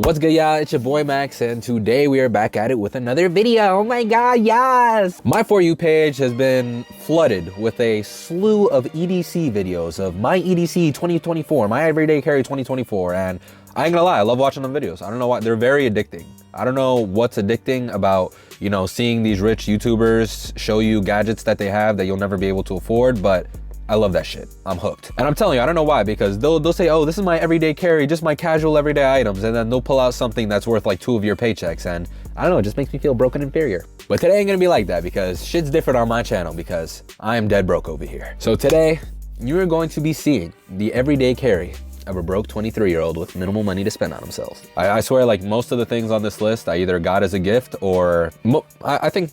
What's good, y'all? It's your boy Max, and today we are back at it with another video. Oh my god, yes! My For You page has been flooded with a slew of EDC videos of my EDC 2024, my Everyday Carry 2024, and I ain't gonna lie, I love watching them videos. I don't know why, they're very addicting. I don't know what's addicting about, you know, seeing these rich YouTubers show you gadgets that they have that you'll never be able to afford, but I love that shit. I'm hooked. And I'm telling you, I don't know why, because they'll say, oh, this is my everyday carry, just my casual everyday items. And then they'll pull out something that's worth like 2 of your paychecks. And I don't know, it just makes me feel broke and inferior. But today ain't gonna be like that because shit's different on my channel because I am dead broke over here. So today, you're going to be seeing the everyday carry of a broke 23-year-old with minimal money to spend on themselves. I swear, like most of the things on this list, I either got as a gift or I think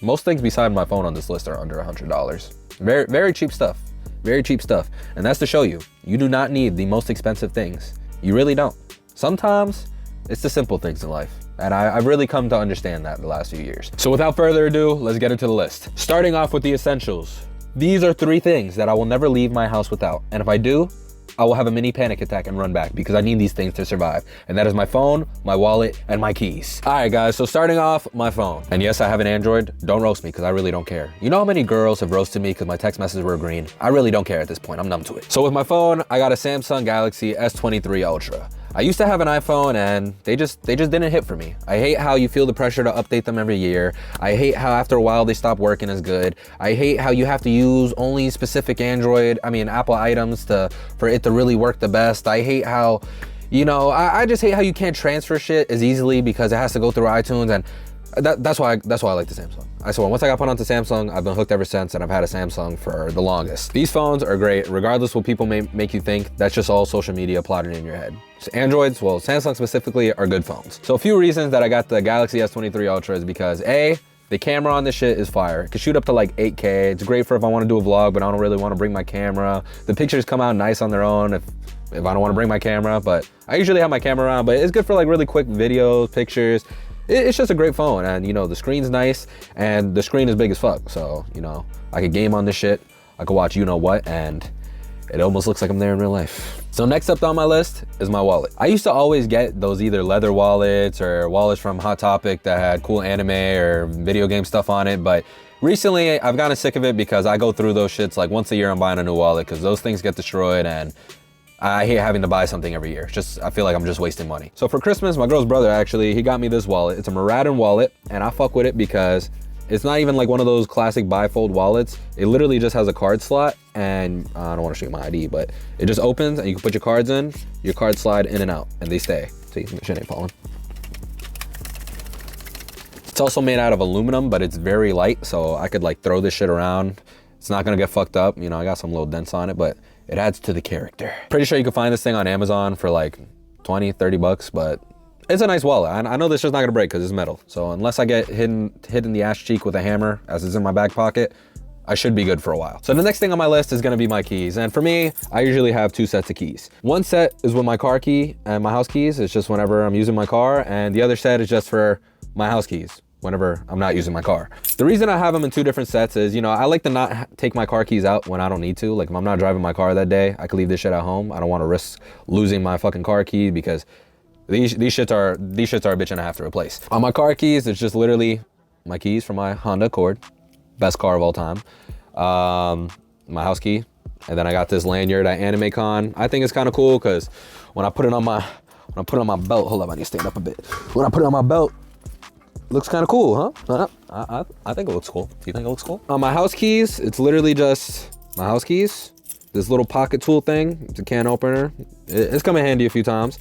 most things beside my phone on this list are under $100. Very, very cheap stuff. Very cheap stuff. And that's to show you, you do not need the most expensive things. You really don't. Sometimes it's the simple things in life. And I've really come to understand that the last few years. So without further ado, let's get into the list. Starting off with the essentials. These are 3 things that I will never leave my house without. And if I do, I will have a mini panic attack and run back because I need these things to survive. And that is my phone, my wallet, and my keys. All right, guys, so starting off, my phone. And yes, I have an Android. Don't roast me because I really don't care. You know how many girls have roasted me because my text messages were green? I really don't care at this point. I'm numb to it. So with my phone, I got a Samsung Galaxy S23 Ultra. I used to have an iPhone and they just didn't hit for me. I hate how you feel the pressure to update them every year. I hate how after a while they stop working as good. I hate how you have to use only specific Apple items for it to really work the best. I hate how, you know, I just hate how you can't transfer shit as easily because it has to go through iTunes, and that's why I like the Samsung. I swear, once I got put onto Samsung, I've been hooked ever since, and I've had a Samsung for the longest. These phones are great, regardless what people may make you think. That's just all social media plotted in your head. So Androids, well, Samsung specifically, are good phones. So a few reasons that I got the Galaxy S23 Ultra is because A, the camera on this shit is fire. It can shoot up to like 8K. It's great for if I want to do a vlog, but I don't really want to bring my camera. The pictures come out nice on their own if I don't want to bring my camera, but I usually have my camera around, but it's good for like really quick videos, pictures. It's just a great phone, and you know, the screen's nice and the screen is big as fuck. So, you know, I could game on this shit. I could watch you know what, and it almost looks like I'm there in real life. So next up on my list is my wallet. I used to always get those either leather wallets or wallets from Hot Topic that had cool anime or video game stuff on it, but recently I've gotten sick of it because I go through those shits like once a year. I'm buying a new wallet because those things get destroyed and I hate having to buy something every year. I feel like I'm just wasting money. So for Christmas, my girl's brother actually, he got me this wallet. It's a Muradin wallet, and I fuck with it because it's not even like one of those classic bifold wallets. It literally just has a card slot, and I don't want to show you my ID, but it just opens and you can put your cards in, your cards slide in and out, and they stay. See, shit ain't falling. It's also made out of aluminum, but it's very light, so I could like throw this shit around. It's not gonna get fucked up. You know, I got some little dents on it, but it adds to the character. Pretty sure you can find this thing on Amazon for like 20, 30 bucks, but it's a nice wallet. I know this shit's not gonna break because it's metal. So unless I get hit in the ass cheek with a hammer as it's in my back pocket, I should be good for a while. So the next thing on my list is gonna be my keys. And for me, I usually have 2 sets of keys. One set is with my car key and my house keys. It's just whenever I'm using my car. And the other set is just for my house keys whenever I'm not using my car. The reason I have them in 2 different sets is, you know, I like to not take my car keys out when I don't need to. Like if I'm not driving my car that day, I could leave this shit at home. I don't want to risk losing my fucking car key because these shits are a bitch and I have to replace. On my car keys, it's just literally my keys for my Honda Accord, best car of all time. My house key, and then I got this lanyard at AnimeCon. I think it's kind of cool because when I put it on my belt, hold up, I need to stand up a bit. When I put it on my belt, looks kind of cool, huh? I think it looks cool. Do you think it looks cool? On my house keys, it's literally just my house keys. This little pocket tool thing, it's a can opener. It's come in handy a few times.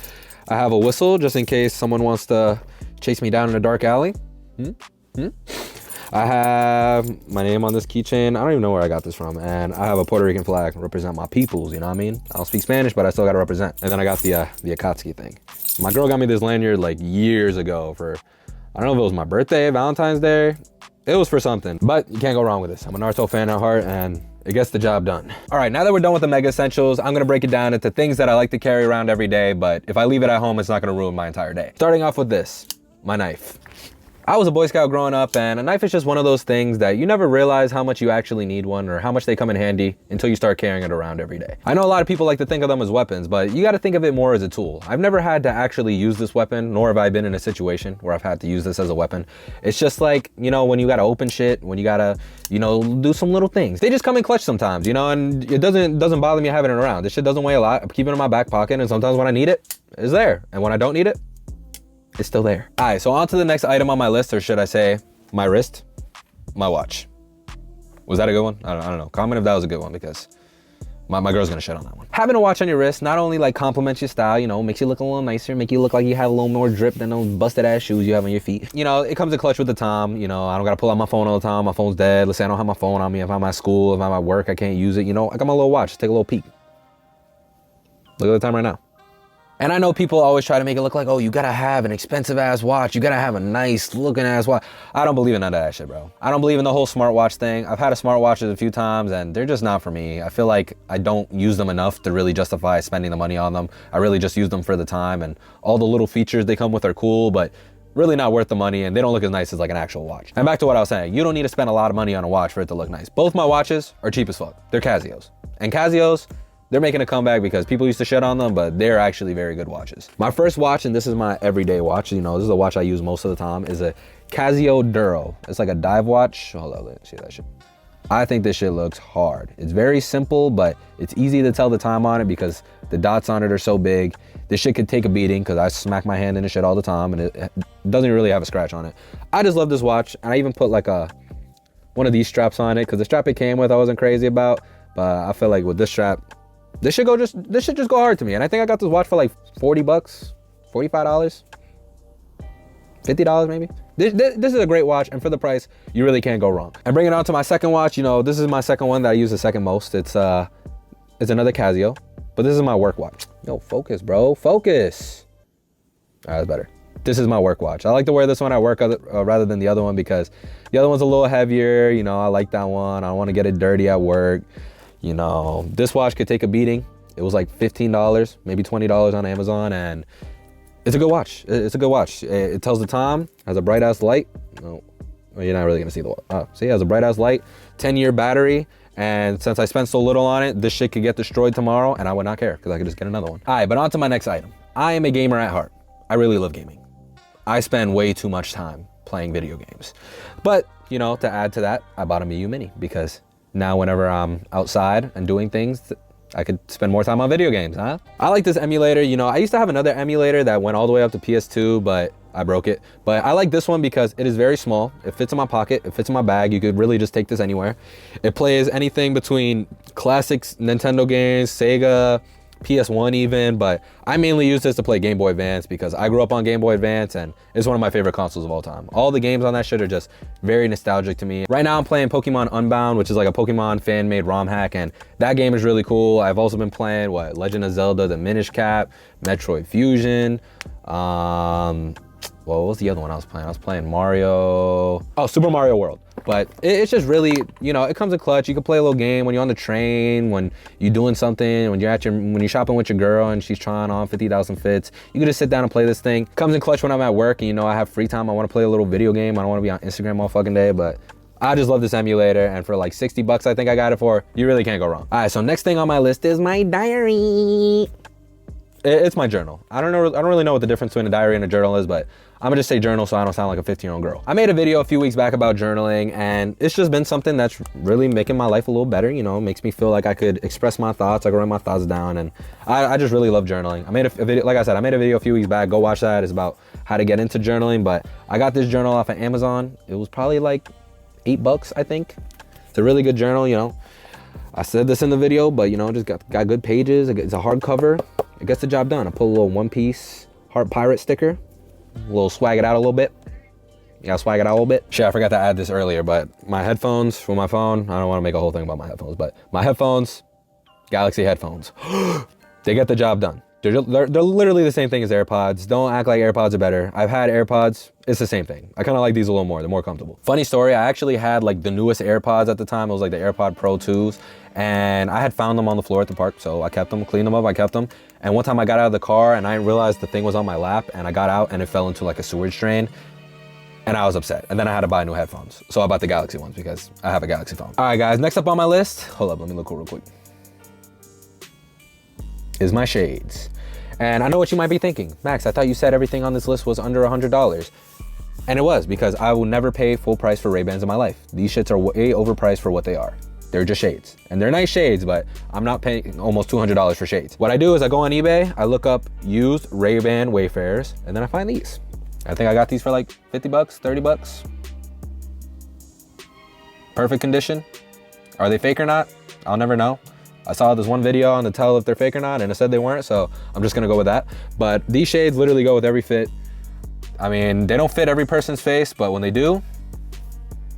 I have a whistle just in case someone wants to chase me down in a dark alley. I have my name on this keychain. I don't even know where I got this from. And I have a Puerto Rican flag, represent my peoples, you know what I mean? I don't speak Spanish, but I still gotta represent. And then I got the Akatsuki thing. My girl got me this lanyard like years ago for, I don't know if it was my birthday, Valentine's Day. It was for something, but you can't go wrong with this. I'm a Naruto fan at heart and it gets the job done. All right, now that we're done with the mega essentials, I'm gonna break it down into things that I like to carry around every day, but if I leave it at home, it's not gonna ruin my entire day. Starting off with this, my knife. I was a Boy Scout growing up, and a knife is just one of those things that you never realize how much you actually need one or how much they come in handy until you start carrying it around every day. I know a lot of people like to think of them as weapons, but you gotta think of it more as a tool. I've never had to actually use this weapon, nor have I been in a situation where I've had to use this as a weapon. It's just like, you know, when you gotta open shit, when you gotta, you know, do some little things. They just come in clutch sometimes, you know, and it doesn't bother me having it around. This shit doesn't weigh a lot. I keep it in my back pocket, and sometimes when I need it, it's there. And when I don't need it, it's still there. All right, so on to the next item on my list, or should I say my wrist, my watch. Was that a good one? I don't know. Comment if that was a good one, because my girl's gonna shit on that one. Having a watch on your wrist not only like complements your style, you know, makes you look a little nicer, make you look like you have a little more drip than those busted ass shoes you have on your feet. You know, it comes in clutch with the time. You know, I don't gotta pull out my phone all the time. My phone's dead. Let's say I don't have my phone on me. If I'm at school, if I'm at work, I can't use it. You know, I got my little watch. Take a little peek. Look at the time right now. And I know people always try to make it look like, oh, you gotta have an expensive ass watch. You gotta have a nice looking ass watch. I don't believe in none of that shit, bro. I don't believe in the whole smartwatch thing. I've had a smartwatches a few times and they're just not for me. I feel like I don't use them enough to really justify spending the money on them. I really just use them for the time, and all the little features they come with are cool, but really not worth the money, and they don't look as nice as like an actual watch. And back to what I was saying, you don't need to spend a lot of money on a watch for it to look nice. Both my watches are cheap as fuck. They're Casios. And Casios, they're making a comeback because people used to shit on them, but they're actually very good watches. My first watch, and this is my everyday watch, you know, this is a watch I use most of the time, is a Casio Duro. It's like a dive watch. Hold on, let's see that shit. I think this shit looks hard. It's very simple, but it's easy to tell the time on it because the dots on it are so big. This shit could take a beating because I smack my hand in the shit all the time, and it doesn't really have a scratch on it. I just love this watch, and I even put like one of these straps on it because the strap it came with I wasn't crazy about, but I feel like with this strap, this should just go hard to me. And I think I got this watch for like 40 bucks, $45, $50 maybe. This is a great watch, and for the price, you really can't go wrong. And bringing it on to my second watch, you know, this is my second one that I use the second most. It's another Casio, but this is my work watch. Yo, focus, bro, focus. All right, that's better. This is my work watch. I like to wear this one at work rather than the other one because the other one's a little heavier. You know, I like that one. I don't want to get it dirty at work. You know, this watch could take a beating. It was like $15, maybe $20 on Amazon, and it's a good watch. It's a good watch. It tells the time, has a bright ass light. No, well, you're not really gonna see the watch. Oh, see, it has a bright ass light, 10-year battery, and since I spent so little on it, this shit could get destroyed tomorrow, and I would not care because I could just get another one. All right, but on to my next item. I am a gamer at heart. I really love gaming. I spend way too much time playing video games. But, you know, to add to that, I bought a Miyoo Mini because now whenever I'm outside and doing things, I could spend more time on video games, huh? I like this emulator. You know, I used to have another emulator that went all the way up to PS2, but I broke it. But I like this one because it is very small. It fits in my pocket. It fits in my bag. You could really just take this anywhere. It plays anything between classics, Nintendo games, Sega, PS1 even, but I mainly use this to play Game Boy Advance because I grew up on Game Boy Advance and it's one of my favorite consoles of all time. All the games on that shit are just very nostalgic to me. Right now I'm playing Pokemon Unbound, which is like a Pokemon fan-made ROM hack, and that game is really cool. I've also been playing Legend of Zelda, the Minish Cap, Metroid Fusion, well, what was the other one I was playing? I was playing Super Mario World. But it's just really, you know, it comes in clutch. You can play a little game when you're on the train, when you're doing something, when you're shopping with your girl and she's trying on 50,000 fits. You can just sit down and play this thing. Comes in clutch when I'm at work and, you know, I have free time. I want to play a little video game. I don't want to be on Instagram all fucking day, but I just love this emulator, and for like 60 bucks I think I got it for, you really can't go wrong. All right, so next thing on my list is my diary. It's my journal. I don't really know what the difference between a diary and a journal is, but I'm gonna just say journal so I don't sound like a 15-year-old girl. I made a video a few weeks back about journaling, and it's just been something that's really making my life a little better. You know, it makes me feel like I could express my thoughts, I could write my thoughts down, and I just really love journaling. I made a video, like I said, I made a video a few weeks back. Go watch that. It's about how to get into journaling, but I got this journal off of Amazon. It was probably like $8, I think. It's a really good journal, you know. I said this in the video, but you know, just got good pages. It's a hardcover. It gets the job done. I put a little One Piece Heart Pirate sticker. A little swag it out a little bit. You gotta swag it out a little bit. Shit, I forgot to add this earlier, but my headphones for my phone, I don't want to make a whole thing about my headphones, but my headphones, Galaxy headphones, they get the job done. They're literally the same thing as AirPods. Don't act like AirPods are better. I've had AirPods. It's the same thing. I kind of like these a little more. They're more comfortable. Funny story, I actually had like the newest AirPods at the time. It was like the AirPod Pro 2s. And I had found them on the floor at the park. So I kept them, cleaned them up, I kept them. And one time I got out of the car and I didn't realize the thing was on my lap. And I got out and it fell into like a sewage drain. and I was upset. And then I had to buy new headphones. So I bought the Galaxy ones because I have a Galaxy phone. All right, guys, next up on my list, hold up, let me look real quick, is my shades. And I know what you might be thinking. Max, I thought you said everything on this list was under $100. And it was, because I will never pay full price for Ray-Bans in my life. These shits are way overpriced for what they are. They're just shades. And they're nice shades, but I'm not paying almost $200 for shades. What I do is I go on eBay, I look up used Ray-Ban Wayfarers, and then I find these. I think I got these for like 50 bucks, 30 bucks. Perfect condition. Are they fake or not? I'll never know. I saw this one video on the tell if they're fake or not, and it said they weren't, so I'm just gonna go with that. But these shades literally go with every fit. I mean, they don't fit every person's face, but when they do,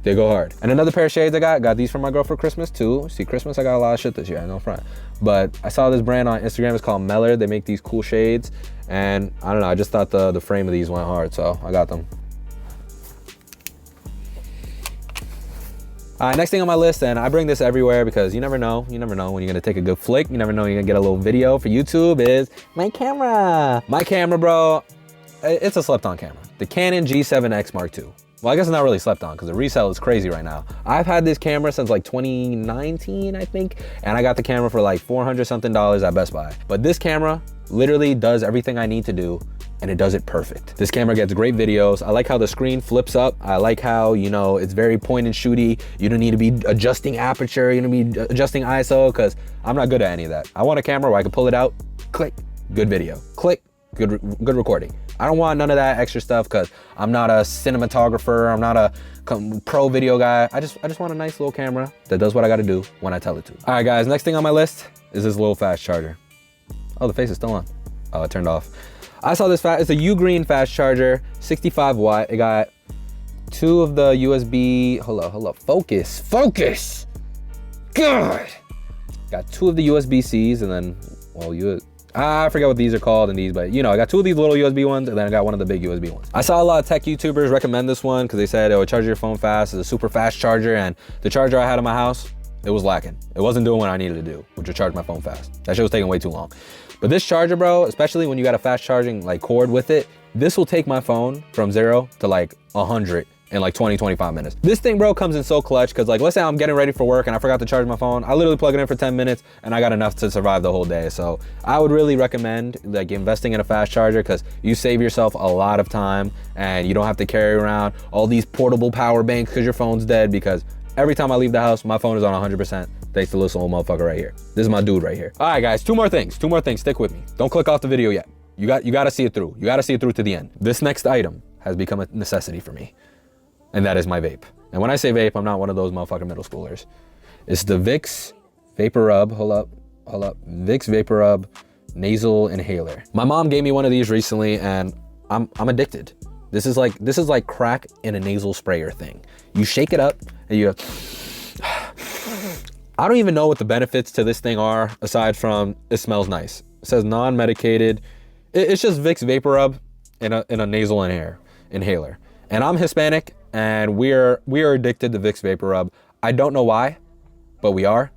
they go hard. And another pair of shades I got these from my girl for Christmas too. See, Christmas, I got a lot of shit this year, no front. But I saw this brand on Instagram, it's called Meller. They make these cool shades. And I don't know, I just thought the frame of these went hard, so I got them. All right, next thing on my list, and I bring this everywhere because you never know when you're gonna take a good flick, you never know when you're gonna get a little video for YouTube, is my camera. My camera, bro, it's a slept-on camera. The Canon G7X Mark II. Well, I guess it's not really slept on because the resale is crazy right now. I've had this camera since like 2019, I think, and I got the camera for like $400 something at Best Buy. But this camera literally does everything I need to do, and it does it perfect. This camera gets great videos. I like how the screen flips up. I like how, you know, it's very point and shooty. You don't need to be adjusting aperture, you don't need to be adjusting ISO, because I'm not good at any of that. I want a camera where I can pull it out, click, good video, click, good recording. I don't want none of that extra stuff because I'm not a cinematographer. I'm not a pro video guy. I just want a nice little camera that does what I got to do when I tell it to. All right, guys, next thing on my list is this little fast charger. Oh, the face is still on. Oh, it turned off. I saw this it's a Ugreen fast charger, 65 watt. It got two of the USB, hold up, focus. God. Got two of the USB-Cs and then, well, I forget what these are called and these, but you know, I got two of these little USB ones and then I got one of the big USB ones. I saw a lot of tech YouTubers recommend this one because they said it would charge your phone fast. It's a super fast charger, and the charger I had in my house, it was lacking. It wasn't doing what I needed to do, which was charge my phone fast. That shit was taking way too long. But this charger, bro, especially when you got a fast charging like cord with it, this will take my phone from 0 to like 100 in like 20-25 minutes. This thing, bro, comes in so clutch because, like, let's say I'm getting ready for work and I forgot to charge my phone. I literally plug it in for 10 minutes and I got enough to survive the whole day. So I would really recommend like investing in a fast charger because you save yourself a lot of time and you don't have to carry around all these portable power banks because your phone's dead, because every time I leave the house, my phone is on 100%. Thanks to this little motherfucker right here. This is my dude right here. All right, guys, two more things. Stick with me. Don't click off the video yet. You got to see it through. You got to see it through to the end. This next item has become a necessity for me, and that is my vape. And when I say vape, I'm not one of those motherfucking middle schoolers. It's the Vicks Vapor Rub. Hold up. Vicks Vapor Rub nasal inhaler. My mom gave me one of these recently, and I'm addicted. This is like crack in a nasal sprayer thing. You shake it up, and you. I don't even know what the benefits to this thing are aside from it smells nice. It says non-medicated. It's just Vicks Vapor Rub in a nasal inhaler. And I'm Hispanic, and we are addicted to Vicks Vapor Rub. I don't know why, but we are.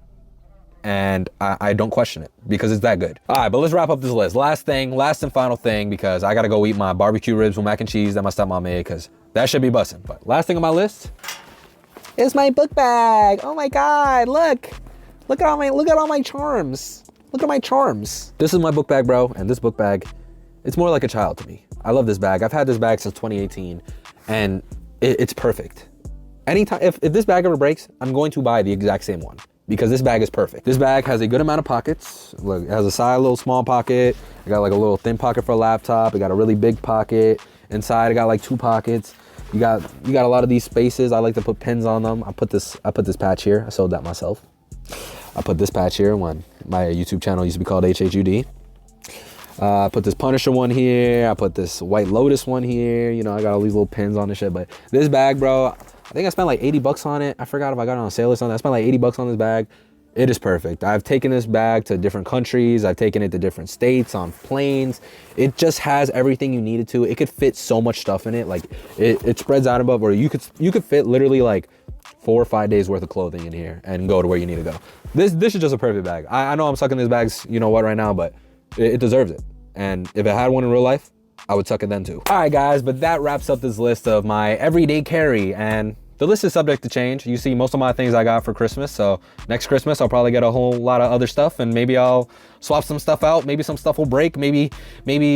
And I don't question it because it's that good. All right, but let's wrap up this list. Last and final thing, because I gotta go eat my barbecue ribs with mac and cheese that my stepmom made, because that should be busting. But last thing on my list is my book bag. Oh my God, look at all my charms. Look at my charms. This is my book bag, bro, and this book bag, it's more like a child to me. I love this bag. I've had this bag since 2018, and it's perfect. Anytime, if this bag ever breaks, I'm going to buy the exact same one because this bag is perfect. This bag has a good amount of pockets. Look, it has a side little small pocket. I got like a little thin pocket for a laptop. I got a really big pocket. Inside, I got like 2 pockets. You got a lot of these spaces. I like to put pins on them. I put this patch here. I sewed that myself. I put this patch here when my YouTube channel used to be called HHUD. I put this Punisher one here. I put this White Lotus one here. You know, I got all these little pins on this shit. But this bag, bro, I think I spent like 80 bucks on it. I forgot if I got it on sale or something. I spent like 80 bucks on this bag. It is perfect. I've taken this bag to different countries. I've taken it to different states, on planes. It just has everything you need it to. It could fit so much stuff in it. Like it spreads out above where you could fit literally like 4 or 5 days worth of clothing in here and go to where you need to go. This is just a perfect bag. I know I'm sucking this bag's, you know what, right now, but it deserves it. And if it had one in real life, I would suck it then too. All right, guys, but that wraps up this list of my everyday carry, and the list is subject to change. You see most of my things I got for Christmas, so next Christmas I'll probably get a whole lot of other stuff, and maybe I'll swap some stuff out. Maybe some stuff will break. Maybe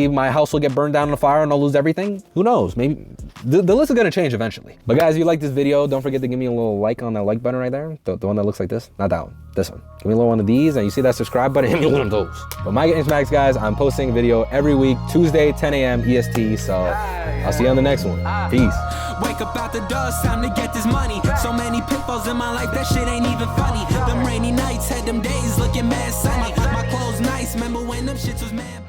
my house will get burned down in a fire and I'll lose everything. Who knows? Maybe the list is gonna change eventually. But guys, if you like this video, don't forget to give me a little like on that like button right there. The one that looks like this, not that one, this one. Give me a little one of these, and you see that subscribe button, hit me one of those. But my name's Max, guys. I'm posting a video every week, Tuesday, 10 a.m. EST, so I'll see you on the next one. Peace. Wake up out the door, it's time to get this money. So many pitfalls in my life, that shit ain't even funny. Them rainy nights had them days looking mad sunny. My clothes nice, remember when them shits was mad